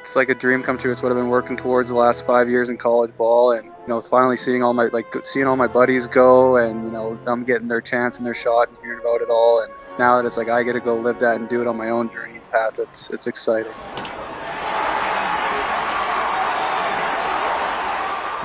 It's like a dream come true. It's what I've been working towards the last 5 years in college ball, and finally seeing all my buddies go, and them getting their chance and their shot and hearing about it all. And now that it's like I get to go live that and do it on my own journey and path, it's exciting.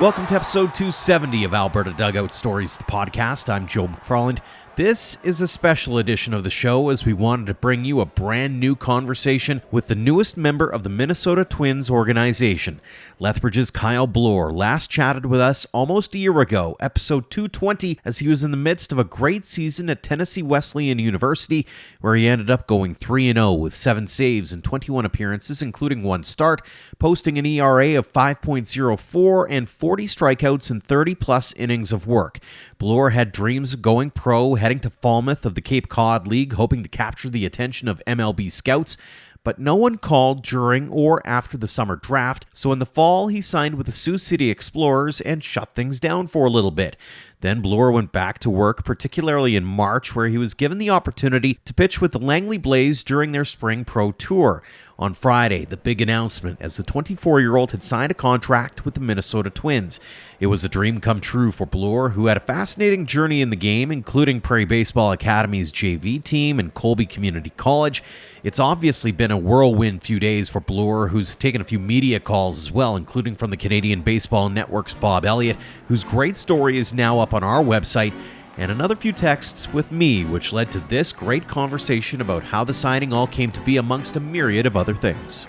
Welcome to episode 270 of Alberta Dugout Stories, the podcast. I'm Joe McFarland. This is a special edition of the show as we wanted to bring you a brand new conversation with the newest member of the Minnesota Twins organization. Lethbridge's Kyle Bloor last chatted with us almost a year ago, episode 220, as he was in the midst of a great season at Tennessee Wesleyan University, where he ended up going 3-0 with 7 saves and 21 appearances, including 1 start, posting an ERA of 5.04 and 40 strikeouts in 30-plus innings of work. Bloor had dreams of going pro, heading to Falmouth of the Cape Cod League, hoping to capture the attention of MLB scouts, but no one called during or after the summer draft, so in the fall he signed with the Sioux City Explorers and shut things down for a little bit. Then Bloor went back to work, particularly in March, where he was given the opportunity to pitch with the Langley Blaze during their spring pro tour. On Friday, the big announcement, as the 24-year-old had signed a contract with the Minnesota Twins. It was a dream come true for Bloor, who had a fascinating journey in the game, including Prairie Baseball Academy's JV team and Colby Community College. It's obviously been a whirlwind few days for Bloor, who's taken a few media calls as well, including from the Canadian Baseball Network's Bob Elliott, whose great story is now up on our website, and another few texts with me, which led to this great conversation about how the signing all came to be amongst a myriad of other things.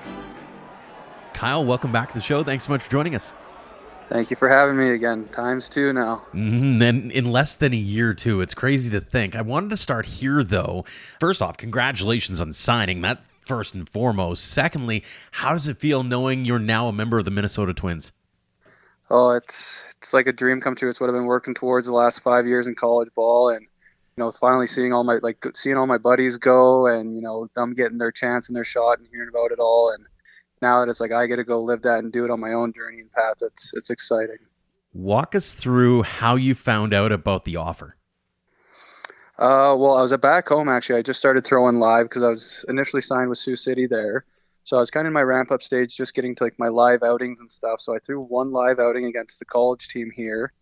Kyle, welcome back to the show. Thanks so much for joining us. Thank you for having me again. Times 2 now. And in less than a year, too. It's crazy to think. I wanted to start here, though. First off, congratulations on signing. That first and foremost. Secondly, how does it feel knowing you're now a member of the Minnesota Twins? Oh, it's like a dream come true. It's what I've been working towards the last 5 years in college ball, and finally seeing all my buddies go, and them getting their chance and their shot and hearing about it all. And now that it's like I get to go live that and do it on my own journey and path, it's exciting. Walk us through how you found out about the offer. Well, I was back home actually. I just started throwing live because I was initially signed with Sioux City there. So I was kind of in my ramp up stage, just getting to like my live outings and stuff. So I threw one live outing against the college team here.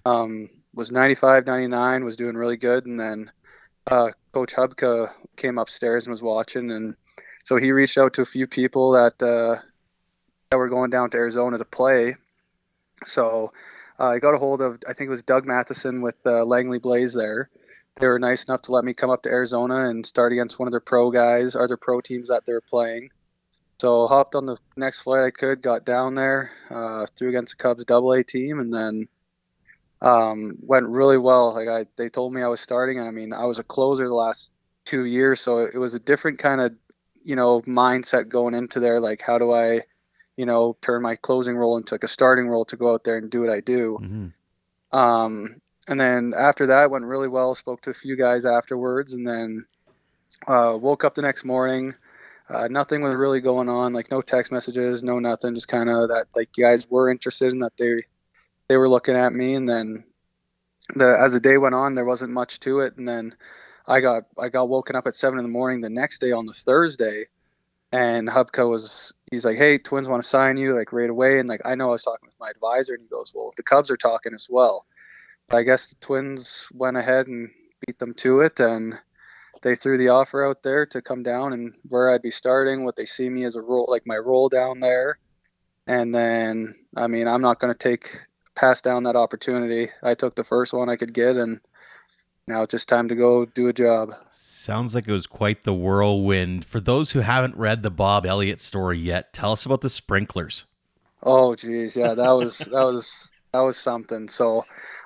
Was 95, 99, was doing really good. And then Coach Hubka came upstairs and was watching. And so he reached out to a few people that were going down to Arizona to play. So I got a hold of, I think it was Doug Matheson with Langley Blaze there. They were nice enough to let me come up to Arizona and start against one of their pro guys, or their pro teams that they were playing. So hopped on the next flight I could, got down there, threw against the Cubs AA team, and then went really well. They told me I was starting, and I mean I was a closer the last 2 years, so it was a different kind of mindset going into there. Like, how do I turn my closing role into like a starting role to go out there and do what I do. Mm-hmm. And then after that went really well. Spoke to a few guys afterwards, and then woke up the next morning. Nothing was really going on, like no text messages, no nothing, just kind of that like guys were interested in that they were looking at me. And then as the day went on, there wasn't much to it. And then I got woken up at 7 a.m. the next day on the Thursday, and he's like, "Hey, Twins want to sign you like right away." And like I know I was talking with my advisor, and he goes, "Well, the Cubs are talking as well." But I guess the Twins went ahead and beat them to it, and they threw the offer out there to come down and where I'd be starting, what they see me as a role, like my role down there. And then, I mean, I'm not going to pass down that opportunity. I took the first one I could get, and now it's just time to go do a job. Sounds like it was quite the whirlwind. For those who haven't read the Bob Elliott story yet, tell us about the sprinklers. Oh, geez. Yeah, that was something. So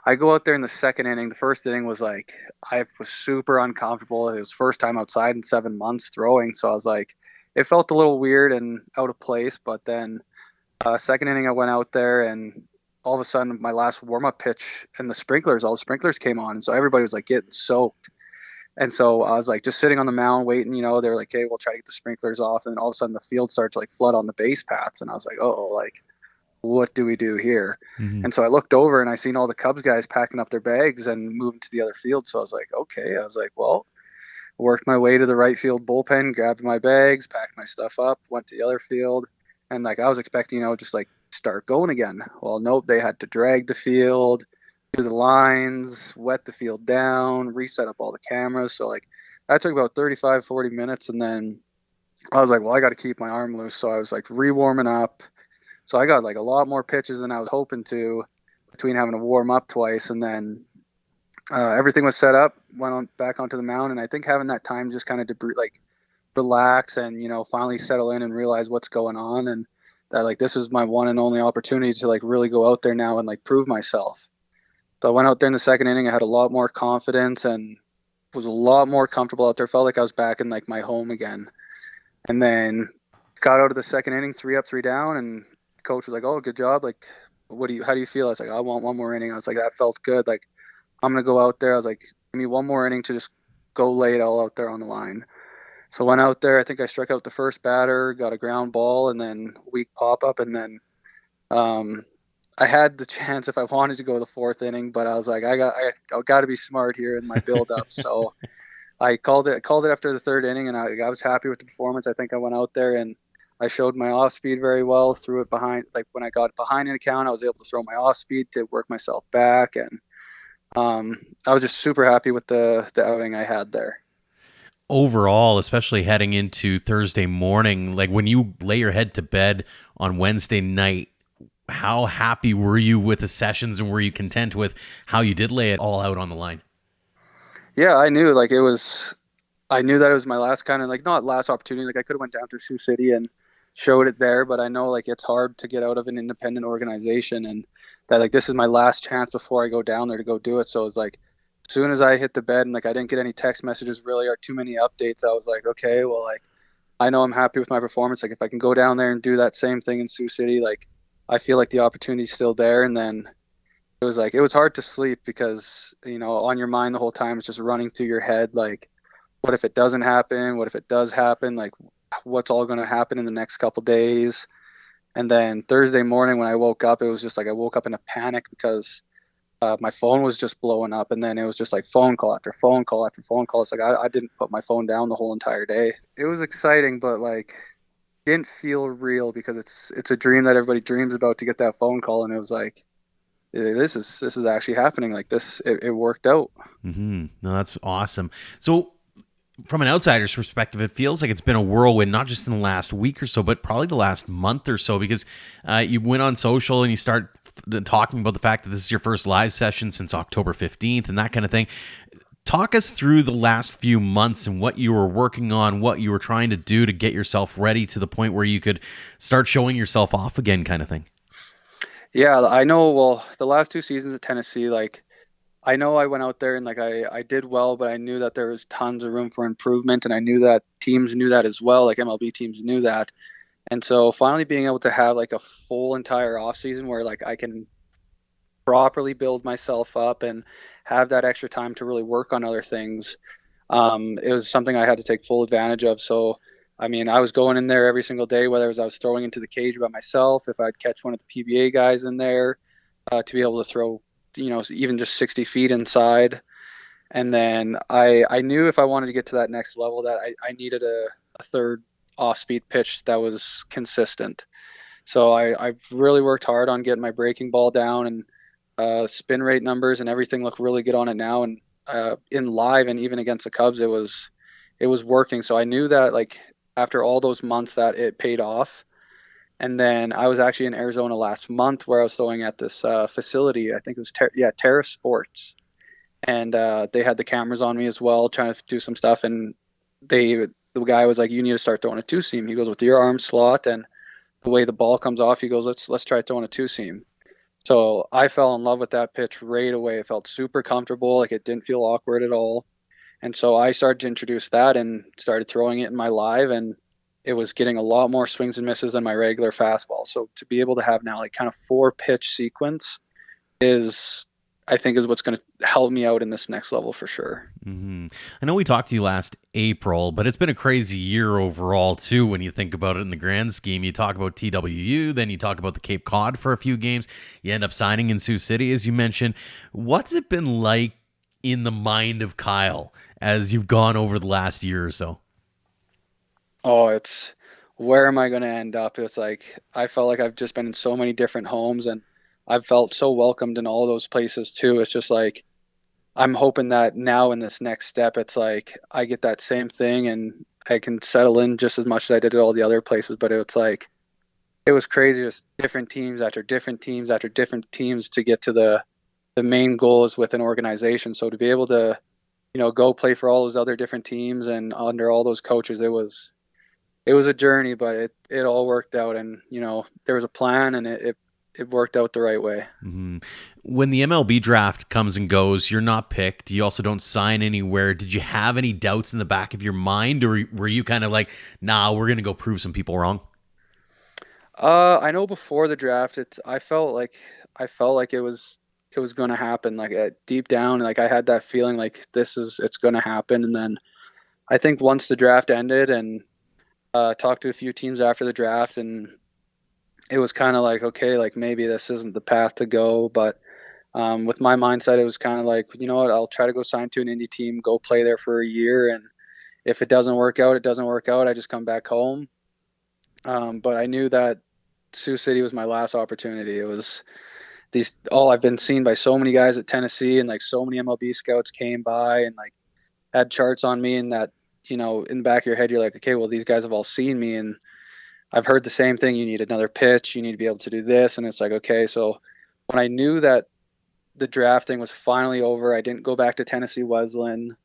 I go out there in the second inning. The first inning was like, I was super uncomfortable. It was first time outside in 7 months throwing. So I was like, it felt a little weird and out of place. But then second inning, I went out there, and all of a sudden my last warm-up pitch and all the sprinklers came on. And so everybody was like getting soaked. And so I was like just sitting on the mound waiting, they were like, "Hey, we'll try to get the sprinklers off." And then all of a sudden the field started to like flood on the base paths. And I was like, "Oh, like, what do we do here?" Mm-hmm. And so I looked over and I seen all the Cubs guys packing up their bags and moving to the other field. So I was like, okay. I was like, well, worked my way to the right field bullpen, grabbed my bags, packed my stuff up, went to the other field. And like I was expecting, just like start going again. Well, nope, they had to drag the field, do the lines, wet the field down, reset up all the cameras. So like that took about 35, 40 minutes. And then I was like, well, I got to keep my arm loose. So I was like re-warming up. So I got like a lot more pitches than I was hoping to between having to warm up twice. And then everything was set up, went on back onto the mound. And I think having that time just kind of like relax and, finally settle in and realize what's going on. And that like this is my one and only opportunity to like really go out there now and like prove myself. So I went out there in the second inning. I had a lot more confidence and was a lot more comfortable out there. Felt like I was back in like my home again. And then got out of the second inning, 3 up, 3 down, and the coach was like, "Oh, good job. Like, how do you feel?" I was like, "I want one more inning." I was like, "That felt good. Like, I'm gonna go out there." I was like, "Give me one more inning to just go lay it all out there on the line." So I went out there. I think I struck out the first batter, got a ground ball, and then weak pop up, and then um, I had the chance if I wanted to go the fourth inning, but I was like, I got to be smart here in my build up. So I called it after the third inning, and I was happy with the performance. I think I went out there and I showed my off speed very well. Threw it behind, like when I got behind an account, I was able to throw my off speed to work myself back, and I was just super happy with the outing I had there. Overall, especially heading into Thursday morning, like when you lay your head to bed on Wednesday night, how happy were you with the sessions and were you content with how you did lay it all out on the line? Yeah, I knew like it was. I knew that it was my last kind of like not last opportunity. Like I could have went down to Sioux City and showed it there, but I know like it's hard to get out of an independent organization, and that like this is my last chance before I go down there to go do it. So it's like as soon as I hit the bed and like I didn't get any text messages really or too many updates, I was like, okay, well like I know I'm happy with my performance. Like if I can go down there and do that same thing in Sioux City, like I feel like the opportunity's still there. And then it was like it was hard to sleep because on your mind the whole time it's just running through your head like what if it doesn't happen? What if it does happen? Like, what's all going to happen in the next couple days? And then Thursday morning when I woke up, it was just like I woke up in a panic because my phone was just blowing up, and then it was just like phone call after phone call after phone call. It's like I didn't put my phone down the whole entire day. It was exciting, but like didn't feel real because it's a dream that everybody dreams about to get that phone call, and it was like this is actually happening. Like this, it worked out. No, that's awesome. So from an outsider's perspective, it feels like it's been a whirlwind, not just in the last week or so, but probably the last month or so, because you went on social and you start talking about the fact that this is your first live session since October 15th and that kind of thing. Talk us through the last few months and what you were working on, what you were trying to do to get yourself ready to the point where you could start showing yourself off again, kind of thing. Yeah, I know. Well, the last 2 seasons at Tennessee, like I know I went out there and like I did well, but I knew that there was tons of room for improvement, and I knew that teams knew that as well. Like MLB teams knew that, and so finally being able to have like a full entire off season where like I can properly build myself up and have that extra time to really work on other things, it was something I had to take full advantage of. So. I mean, I was going in there every single day, whether it was I was throwing into the cage by myself, if I'd catch one of the PBA guys in there, to be able to throw, even just 60 feet inside. And then I knew if I wanted to get to that next level that I needed a third off speed pitch that was consistent. So I've really worked hard on getting my breaking ball down, and spin rate numbers and everything look really good on it now. And in live and even against the Cubs, it was working. So I knew that like after all those months that it paid off. And then I was actually in Arizona last month where I was throwing at this facility. I think it was Terra Sports, and they had the cameras on me as well, trying to do some stuff. And the guy was like, "You need to start throwing a two seam." He goes, "With your arm slot and the way the ball comes off," he goes, "Let's try throwing a two seam." So I fell in love with that pitch right away. It felt super comfortable, like it didn't feel awkward at all. And so I started to introduce that and started throwing it in my live, and it was getting a lot more swings and misses than my regular fastball. So to be able to have now like kind of four pitch sequence is I think is what's going to help me out in this next level for sure. I know we talked to you last April, but it's been a crazy year overall, too, when you think about it in the grand scheme. You talk about TWU, then you talk about the Cape Cod for a few games. You end up signing in Sioux City, as you mentioned. What's it been like in the mind of Kyle as you've gone over the last year or so? Oh, it's where am I going to end up? It's like I felt like I've just been in so many different homes, and I've felt so welcomed in all those places too. It's just like I'm hoping that now in this next step, it's like I get that same thing and I can settle in just as much as I did at all the other places. But it's like it was crazy, just different teams after different teams after different teams to get to the main goals with an organization. So to be able to, go play for all those other different teams and under all those coaches, it was a journey, but it all worked out, and there was a plan, and it worked out the right way. Hmm. When the MLB draft comes and goes, you're not picked. You also don't sign anywhere. Did you have any doubts in the back of your mind, or were you kind of like, nah, we're going to go prove some people wrong? I know before the draft, I felt like it was going to happen. Like deep down, like I had that feeling like it's going to happen. And then I think once the draft ended and talked to a few teams after the draft, and it was kind of like, okay, like maybe this isn't the path to go. But with my mindset, it was kind of like, you know what, I'll try to go sign to an indie team, go play there for a year, and if it doesn't work out, it doesn't work out. I just come back home. But I knew that Sioux City was my last opportunity. It was these all I've been seen by so many guys at Tennessee, and like so many MLB scouts came by and like had charts on me, and that in the back of your head you're like, okay, well these guys have all seen me, and I've heard the same thing. You need another pitch, you need to be able to do this, and it's like, okay. So when I knew that the drafting was finally over, I didn't go back to Tennessee Wesleyan.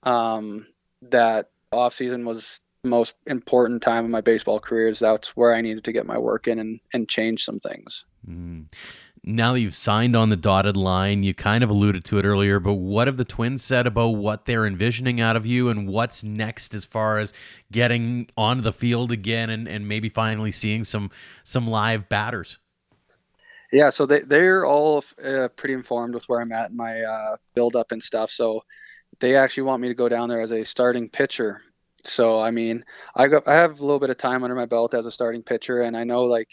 That off season was the most important time of my baseball career. Is that's where I needed to get my work in and change some things. Mm. Now that you've signed on the dotted line, you kind of alluded to it earlier, but what have the Twins said about what they're envisioning out of you and what's next as far as getting onto the field again and maybe finally seeing some live batters? Yeah, so they're all pretty informed with where I'm at in my build up and stuff. So they actually want me to go down there as a starting pitcher. So I mean, I have a little bit of time under my belt as a starting pitcher, and I know like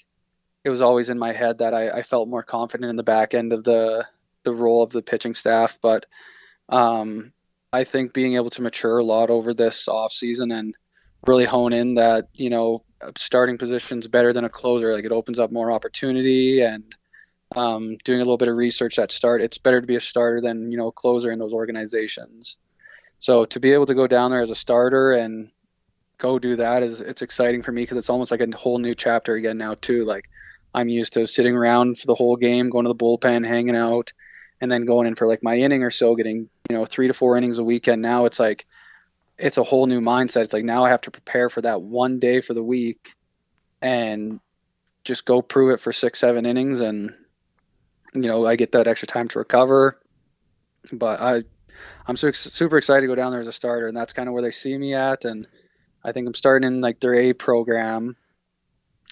it was always in my head that I felt more confident in the back end of the role of the pitching staff. But um, I think being able to mature a lot over this off season and really hone in that a starting position's better than a closer. Like it opens up more opportunity, and doing a little bit of research at start, it's better to be a starter than a closer in those organizations. So to be able to go down there as a starter and go do that is it's exciting for me because it's almost like a whole new chapter again now too. Like I'm used to sitting around for the whole game, going to the bullpen, hanging out, and then going in for like my inning or so, getting 3 to 4 innings a weekend. Now it's like it's a whole new mindset. It's like now I have to prepare for that one day for the week and just go prove it for 6, 7 innings, and I get that extra time to recover. But I'm super excited to go down there as a starter, and that's kind of where they see me at. And I think I'm starting in like their A program,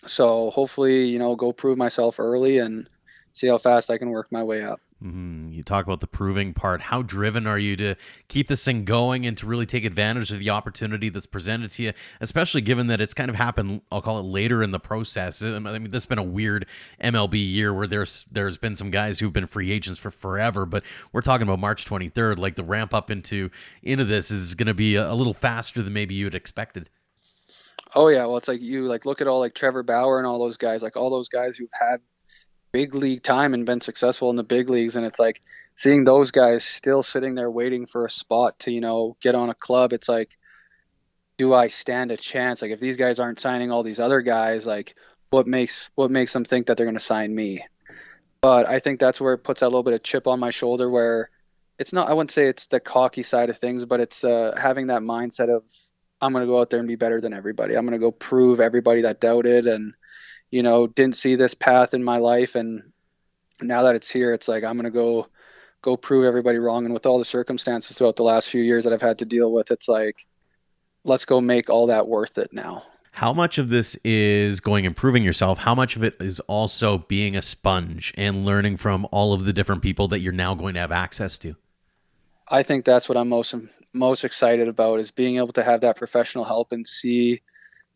so hopefully, go prove myself early and see how fast I can work my way up. You talk about the proving part. How driven are you to keep this thing going and to really take advantage of the opportunity that's presented to you, especially given that it's kind of happened, I'll call it later in the process. I mean, this has been a weird MLB year where there's been some guys who've been free agents for forever, but we're talking about March 23rd. Like the ramp up into this is going to be a little faster than maybe you had expected. Oh yeah, well it's like you like look at all like Trevor Bauer and all those guys, like all those guys who've had big league time and been successful in the big leagues, and it's like seeing those guys still sitting there waiting for a spot to get on a club. It's like, do I stand a chance? Like if these guys aren't signing all these other guys, like what makes them think that they're going to sign me? But I think that's where it puts that little bit of chip on my shoulder where it's not, I wouldn't say it's the cocky side of things, but it's having that mindset of I'm going to go out there and be better than everybody. I'm going to go prove everybody that doubted and didn't see this path in my life, and now that it's here, it's like I'm going to go prove everybody wrong. And with all the circumstances throughout the last few years that I've had to deal with, it's like let's go make all that worth it now. How much of this is going improving yourself? How much of it is also being a sponge and learning from all of the different people that you're now going to have access to? I think that's what I'm most excited about is being able to have that professional help and see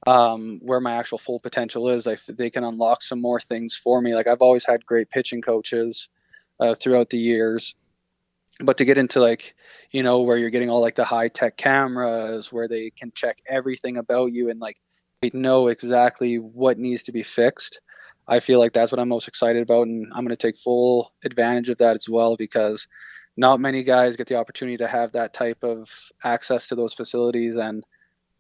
where my actual full potential is. They can unlock some more things for me. Like I've always had great pitching coaches throughout the years, but to get into like, where you're getting all like the high tech cameras where they can check everything about you and like know exactly what needs to be fixed. I feel like that's what I'm most excited about, and I'm going to take full advantage of that as well because not many guys get the opportunity to have that type of access to those facilities and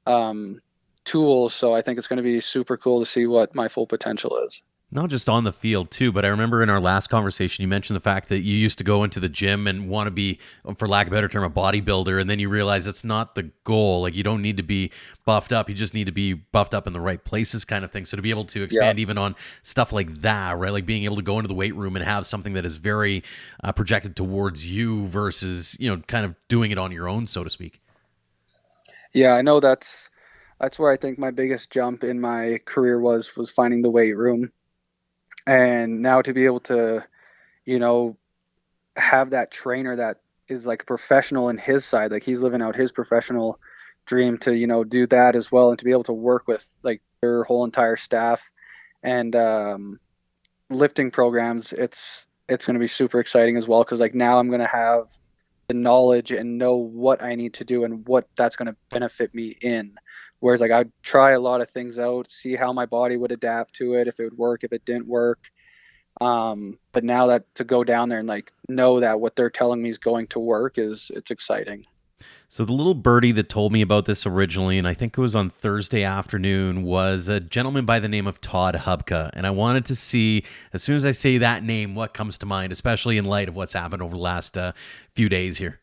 um, tools. So I think it's going to be super cool to see what my full potential is. Not just on the field too, but I remember in our last conversation you mentioned the fact that you used to go into the gym and want to be, for lack of a better term, a bodybuilder, and then you realize that's not the goal. Like you don't need to be buffed up; you just need to be buffed up in the right places, kind of thing. So to be able to Yeah. expand even on stuff like that, right? Like being able to go into the weight room and have something that is very projected towards you versus kind of doing it on your own, so to speak. Yeah, I know that's where I think my biggest jump in my career was finding the weight room. And now to be able to, you know, have that trainer that is like a professional in his side, like he's living out his professional dream to, do that as well and to be able to work with like their whole entire staff and lifting programs, it's going to be super exciting as well because like now I'm going to have the knowledge and know what I need to do and what that's going to benefit me in. Whereas like I'd try a lot of things out, see how my body would adapt to it, if it would work, if it didn't work. But now that to go down there and like know that what they're telling me is going to work is it's exciting. So the little birdie that told me about this originally, and I think it was on Thursday afternoon, was a gentleman by the name of Todd Hubka. And I wanted to see, as soon as I say that name, what comes to mind, especially in light of what's happened over the last few days here.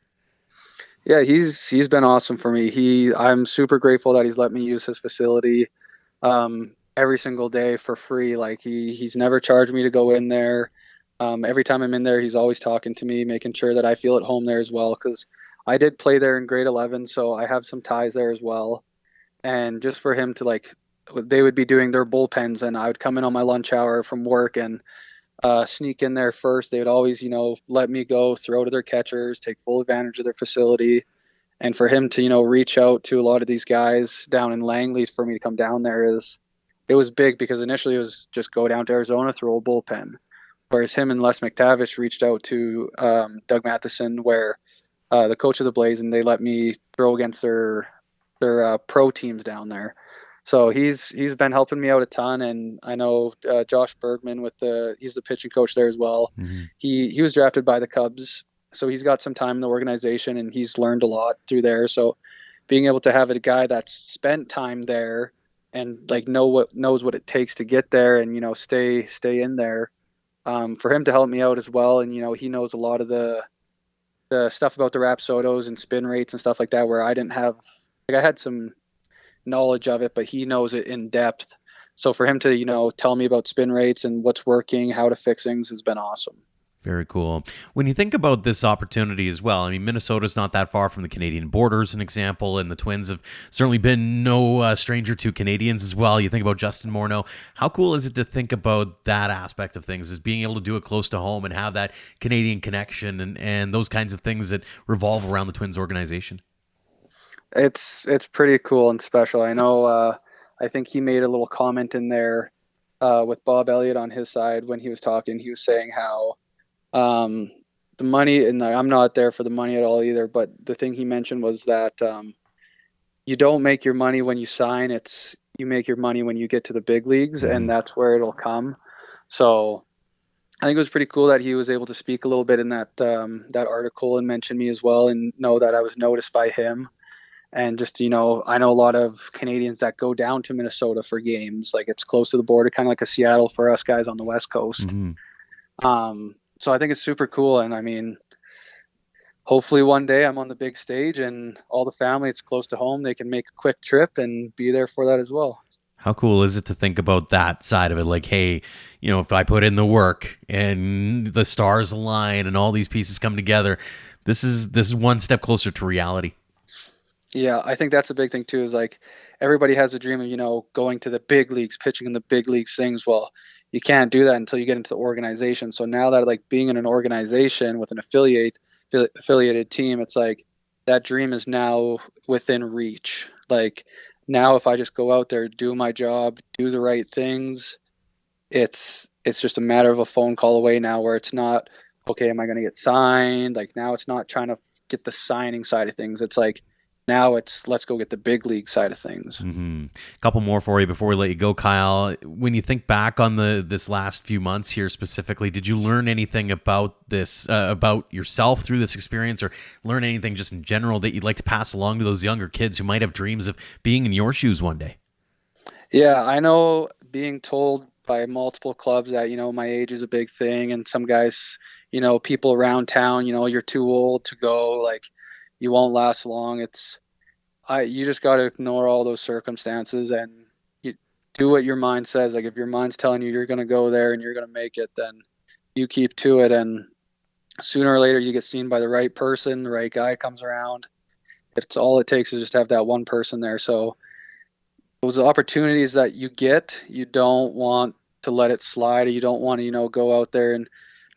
Yeah, he's been awesome for me. I'm super grateful that he's let me use his facility every single day for free. Like he's never charged me to go in there. Every time I'm in there, he's always talking to me, making sure that I feel at home there as well. Because I did play there in grade 11, so I have some ties there as well. And just for him to like, they would be doing their bullpens, and I would come in on my lunch hour from work and sneak in there first. They would always, let me go throw to their catchers, take full advantage of their facility. And for him to, reach out to a lot of these guys down in Langley for me to come down there it was big because initially it was just go down to Arizona, throw a bullpen. Whereas him and Les McTavish reached out to Doug Matheson, where the coach of the Blaze, and they let me throw against their pro teams down there. So he's been helping me out a ton, and I know Josh Bergman he's the pitching coach there as well. Mm-hmm. He was drafted by the Cubs, so he's got some time in the organization, and he's learned a lot through there. So being able to have a guy that's spent time there and like knows what it takes to get there and stay in there, for him to help me out as well, and he knows a lot of the stuff about the Rapsodos and spin rates and stuff like that, where I didn't have like I had some knowledge of it, but he knows it in depth. So for him to, tell me about spin rates and what's working, how to fix things has been awesome. Very cool. When you think about this opportunity as well, I mean, Minnesota's not that far from the Canadian border, as an example, and the Twins have certainly been no stranger to Canadians as well. You think about Justin Morneau. How cool is it to think about that aspect of things, is being able to do it close to home and have that Canadian connection and those kinds of things that revolve around the Twins organization? It's pretty cool and special. I know I think he made a little comment in there with Bob Elliott on his side when he was talking. He was saying how um, the money, and I'm not there for the money at all either, but the thing he mentioned was that you don't make your money when you sign. It's you make your money when you get to the big leagues, Mm-hmm. and that's where it'll come. So I think it was pretty cool that he was able to speak a little bit in that article and mention me as well, and know that I was noticed by him. And just I know a lot of Canadians that go down to Minnesota for games. Like it's close to the border, kind of like a Seattle for us guys on the West Coast. Mm-hmm. So I think it's super cool, and I mean, hopefully one day I'm on the big stage and all the family, it's close to home, they can make a quick trip and be there for that as well. How cool is it to think about that side of it? Like, hey, if I put in the work and the stars align and all these pieces come together, this is one step closer to reality. Yeah, I think that's a big thing too. Is like everybody has a dream of going to the big leagues, pitching in the big leagues things. Well, you can't do that until you get into the organization. So now that like being in an organization with an affiliated team, it's like that dream is now within reach. Like now, if I just go out there, do my job, do the right things, it's just a matter of a phone call away now. Where it's not okay, am I going to get signed? Like now, it's not trying to get the signing side of things. It's like Now it's let's go get the big league side of things. A couple more for you before we let you go, Kyle. When you think back on this last few months here specifically, did you learn anything about this, about yourself through this experience, or learn anything just in general that you'd like to pass along to those younger kids who might have dreams of being in your shoes one day? Yeah, I know being told by multiple clubs that, my age is a big thing, and some guys, people around town, you're too old to go, like you won't last long. You just got to ignore all those circumstances and you do what your mind says. Like if your mind's telling you you're going to go there and you're going to make it, then you keep to it. And sooner or later you get seen by the right person, the right guy comes around. It's all it takes is just to have that one person there. So those opportunities that you get, you don't want to let it slide. You don't want to, go out there and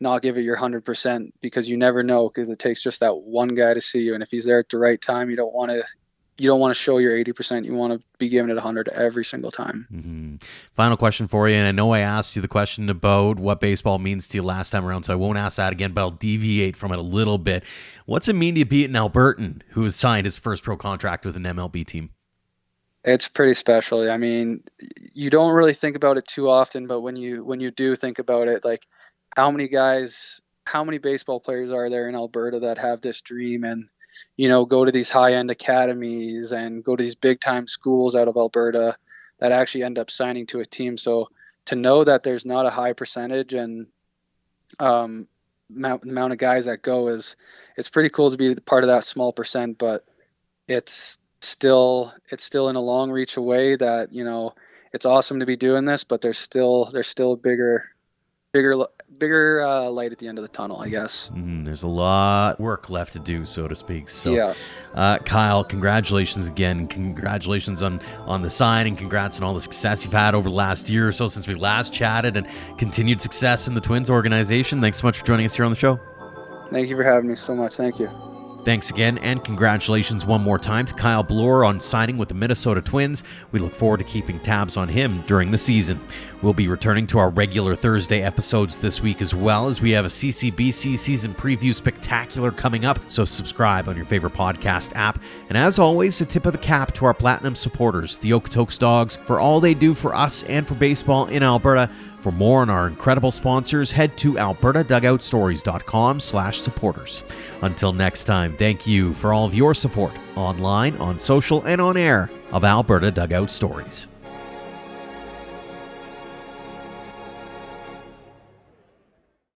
not give it your 100% because you never know, because it takes just that one guy to see you. And if he's there at the right time, you don't want to show your 80%. You want to be giving it 100 every single time. Final question for you, and I know I asked you the question about what baseball means to you last time around, so I won't ask that again, but I'll deviate from it a little bit. What's it mean to be an Albertan who has signed his first pro contract with an MLB team? It's pretty special. I mean, you don't really think about it too often, but when you do think about it, like how many baseball players are there in Alberta that have this dream and go to these high-end academies and go to these big-time schools out of Alberta that actually end up signing to a team. So to know that there's not a high percentage and amount of guys that go it's pretty cool to be part of that small percent, but it's still in a long reach away that, it's awesome to be doing this, but there's still a bigger light at the end of the tunnel, I guess. There's a lot of work left to do, so to speak. So, yeah. Kyle, congratulations again. Congratulations on the sign, and congrats on all the success you've had over the last year or so since we last chatted, and continued success in the Twins organization. Thanks so much for joining us here on the show. Thank you for having me so much. Thank you. Thanks again, and congratulations one more time to Kyle Bloor on signing with the Minnesota Twins. We look forward to keeping tabs on him during the season. We'll be returning to our regular Thursday episodes this week, as well as we have a CCBC season preview spectacular coming up, so subscribe on your favorite podcast app. And as always, a tip of the cap to our platinum supporters, the Okotoks Dogs, for all they do for us and for baseball in Alberta. For more on our incredible sponsors, head to albertadugoutstories.com/supporters. Until next time, thank you for all of your support online, on social, and on air of Alberta Dugout Stories.